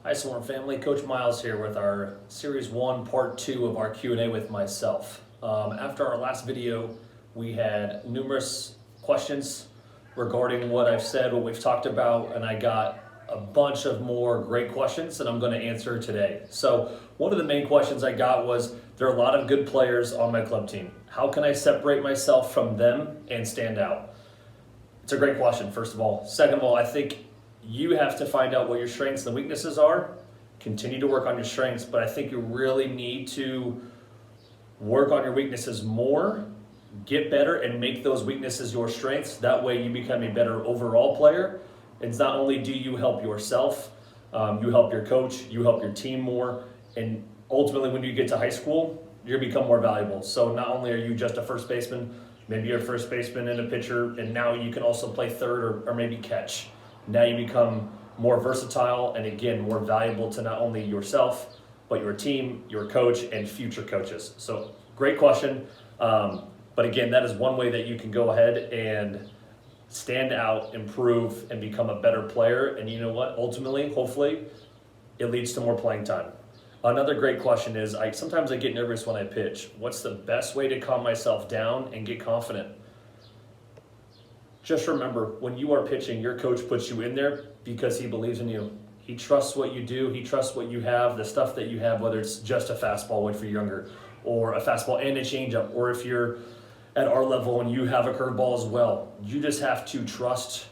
Hi Swarm family, Coach Miles here with our Series 1 Part 2 of our Q&A with myself. After our last video, we had numerous questions regarding what I've said, what we've talked about, and I got a bunch of more great questions that I'm going to answer today. So one of the main questions I got was, there are a lot of good players on my club team. How can I separate myself from them and stand out? It's a great question, first of all. Second of all, I think you have to find out what your strengths and weaknesses are, continue to work on your strengths, but I think you really need to work on your weaknesses more, get better, and make those weaknesses your strengths. That way you become a better overall player. And not only do you help yourself, you help your coach, you help your team more, and ultimately when you get to high school, you become more valuable. So not only are you just a first baseman, maybe you're a first baseman and a pitcher, and now you can also play third or maybe catch. Now you become more versatile and again, more valuable to not only yourself, but your team, your coach, and future coaches. So great question. But again, that is one way that you can go ahead and stand out, improve, and become a better player. And you know what? Ultimately, hopefully, it leads to more playing time. Another great question is, sometimes I get nervous when I pitch. What's the best way to calm myself down and get confident? Just remember, when you are pitching, your coach puts you in there because he believes in you. He trusts what you do. He trusts what you have, the stuff that you have, whether it's just a fastball if you're younger, or a fastball and a changeup, or if you're at our level and you have a curveball as well. You just have to trust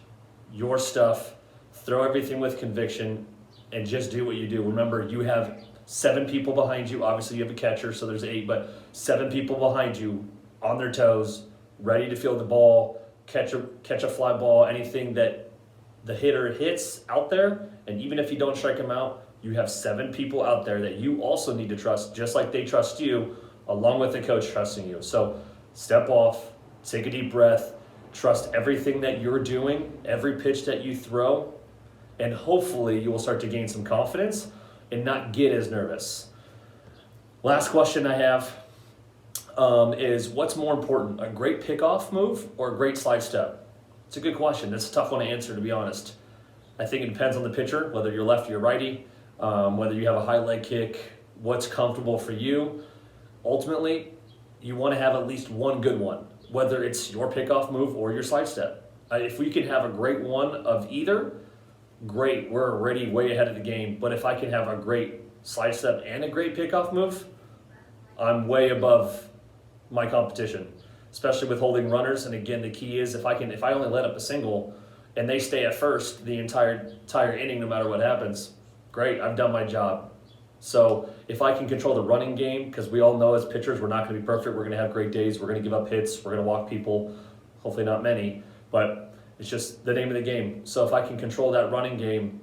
your stuff, throw everything with conviction, and just do what you do. Remember, you have 7 people behind you. Obviously, you have a catcher, so there's 8, but 7 people behind you on their toes, ready to field the ball, catch a fly ball, anything that the hitter hits out there. And even if you don't strike them out, you have 7 people out there that you also need to trust, just like they trust you, along with the coach trusting you. So step off, take a deep breath, trust everything that you're doing, every pitch that you throw, and hopefully you will start to gain some confidence and not get as nervous. Last question I have is, what's more important, a great pickoff move or a great slide step? It's a good question. That's a tough one to answer, to be honest. I think it depends on the pitcher, whether you're lefty or righty, whether you have a high leg kick, what's comfortable for you. Ultimately, you want to have at least one good one, whether it's your pickoff move or your slide step. If we can have a great one of either, great, we're already way ahead of the game. But if I can have a great slide step and a great pickoff move, I'm way above my competition, especially with holding runners. And again, the key is if I only let up a single and they stay at first the entire inning, no matter what happens, great, I've done my job. So if I can control the running game, because we all know as pitchers, we're not going to be perfect. We're going to have great days. We're going to give up hits. We're going to walk people, hopefully not many, but it's just the name of the game. So if I can control that running game,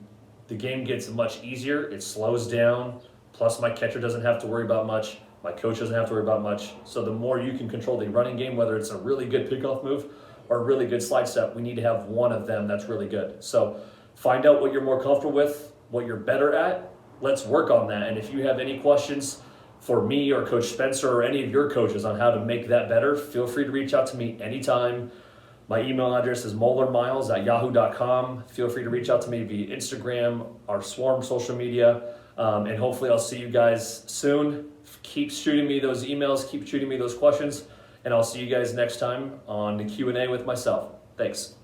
the game gets much easier. It slows down. Plus my catcher doesn't have to worry about much. My coach doesn't have to worry about much. So the more you can control the running game, whether it's a really good pickoff move or a really good slide step, we need to have one of them that's really good. So find out what you're more comfortable with, what you're better at. Let's work on that. And if you have any questions for me or Coach Spencer or any of your coaches on how to make that better, feel free to reach out to me anytime. My email address is moellermiles@yahoo.com. Feel free to reach out to me via Instagram, our Swarm social media, and hopefully I'll see you guys soon. Keep shooting me those emails, keep shooting me those questions, and I'll see you guys next time on the Q&A with myself. Thanks.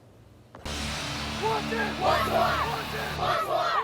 Watch it! Watch it! Watch it! Watch it!